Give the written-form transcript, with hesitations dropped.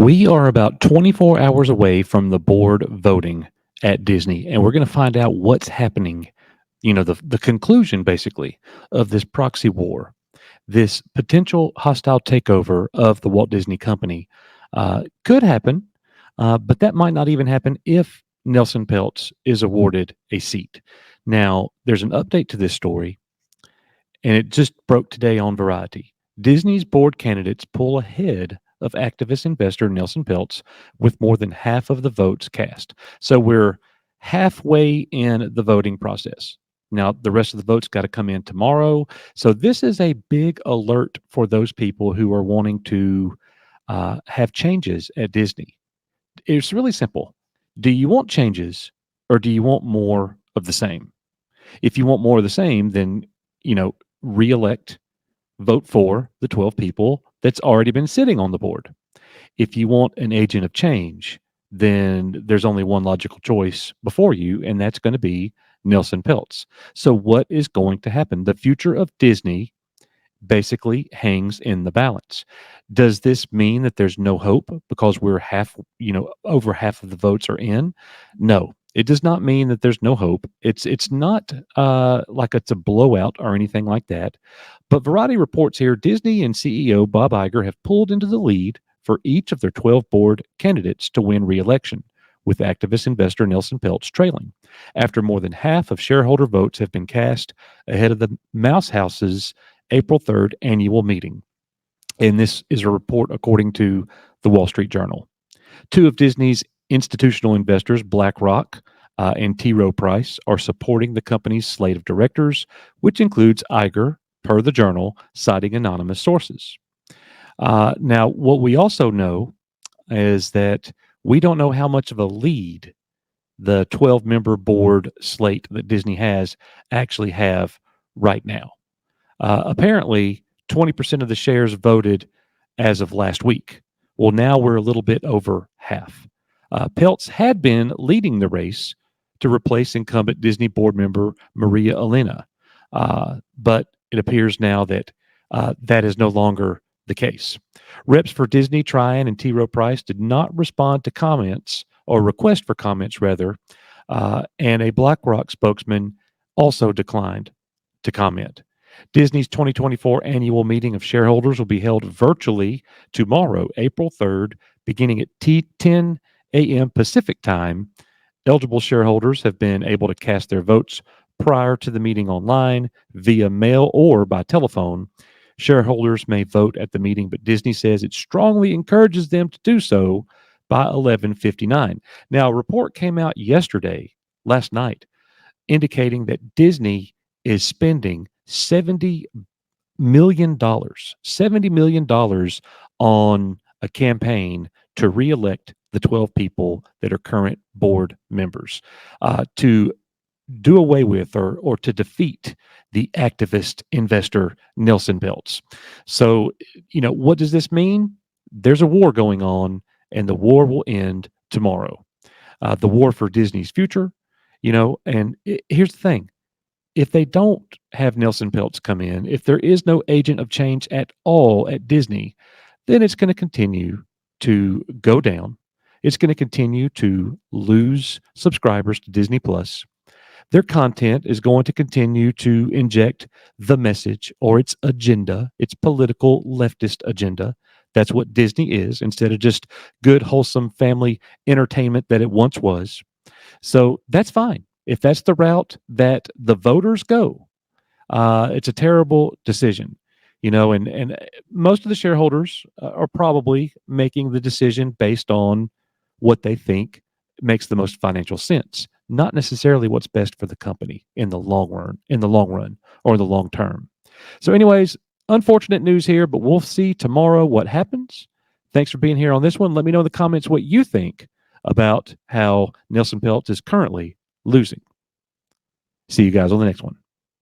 We are about 24 hours away from the board voting at Disney, and we're going to find out what's happening. The conclusion basically of this proxy war, this potential hostile takeover of the Walt Disney Company could happen, but that might not even happen if Nelson Peltz is awarded a seat. Now, there's an update to this story, and it just broke today on Variety. Disney's board candidates pull ahead of activist investor Nelson Peltz with more than half of the votes cast. So we're halfway in the voting process. Now, the rest of the votes got to come in tomorrow. So this is a big alert for those people who are wanting to have changes at Disney. It's really simple. Do you want changes or do you want more of the same? If you want more of the same, then, reelect, vote for the 12 people that's already been sitting on the board. If you want an agent of change, then there's only one logical choice before you, and that's going to be Nelson Peltz. So, what is going to happen? The future of Disney basically hangs in the balance. Does this mean that there's no hope because we're over half of the votes are in? No, it does not mean that there's no hope. It's not like it's a blowout or anything like that. But Variety reports here Disney and CEO Bob Iger have pulled into the lead for each of their 12 board candidates to win re-election, with activist investor Nelson Peltz trailing, after more than half of shareholder votes have been cast ahead of the Mouse House's April 3rd annual meeting. And this is a report according to the Wall Street Journal. Two of Disney's institutional investors, BlackRock and Rowe Price, are supporting the company's slate of directors, which includes Iger, per the Journal, citing anonymous sources. Now, what we also know is that we don't know how much of a lead the 12-member board slate that Disney has actually have right now. Apparently, 20% of the shares voted as of last week. Well, now we're a little bit over half. Peltz had been leading the race to replace incumbent Disney board member Maria Elena, but it appears now that that is no longer the case. Reps for Disney, Tryon, and T. Rowe Price did not respond to comments, or request for comments, rather, and a BlackRock spokesman also declined to comment. Disney's 2024 annual meeting of shareholders will be held virtually tomorrow, April 3rd, beginning at 10 a.m. Pacific time. Eligible shareholders have been able to cast their votes prior to the meeting online, via mail, or by telephone. Shareholders may vote at the meeting, but Disney says it strongly encourages them to do so by 11:59. Now, a report came out last night, indicating that Disney is spending $70 million on a campaign to reelect the 12 people that are current board members, to do away with or to defeat the activist investor Nelson Peltz. So, what does this mean? There's a war going on, and the war will end tomorrow. The war for Disney's future, and here's the thing. If they don't have Nelson Peltz come in, if there is no agent of change at all at Disney, then it's going to continue to go down. It's going to continue to lose subscribers to Disney Plus. Their content is going to continue to inject the message or its agenda, its political leftist agenda. That's what Disney is, instead of just good, wholesome family entertainment that it once was. So that's fine. If that's the route that the voters go, it's a terrible decision, and most of the shareholders are probably making the decision based on what they think makes the most financial sense, not necessarily what's best for the company in the long run, or the long term. So anyways, unfortunate news here, but we'll see tomorrow what happens. Thanks for being here on this one. Let me know in the comments what you think about how Nelson Peltz is currently losing. See you guys on the next one.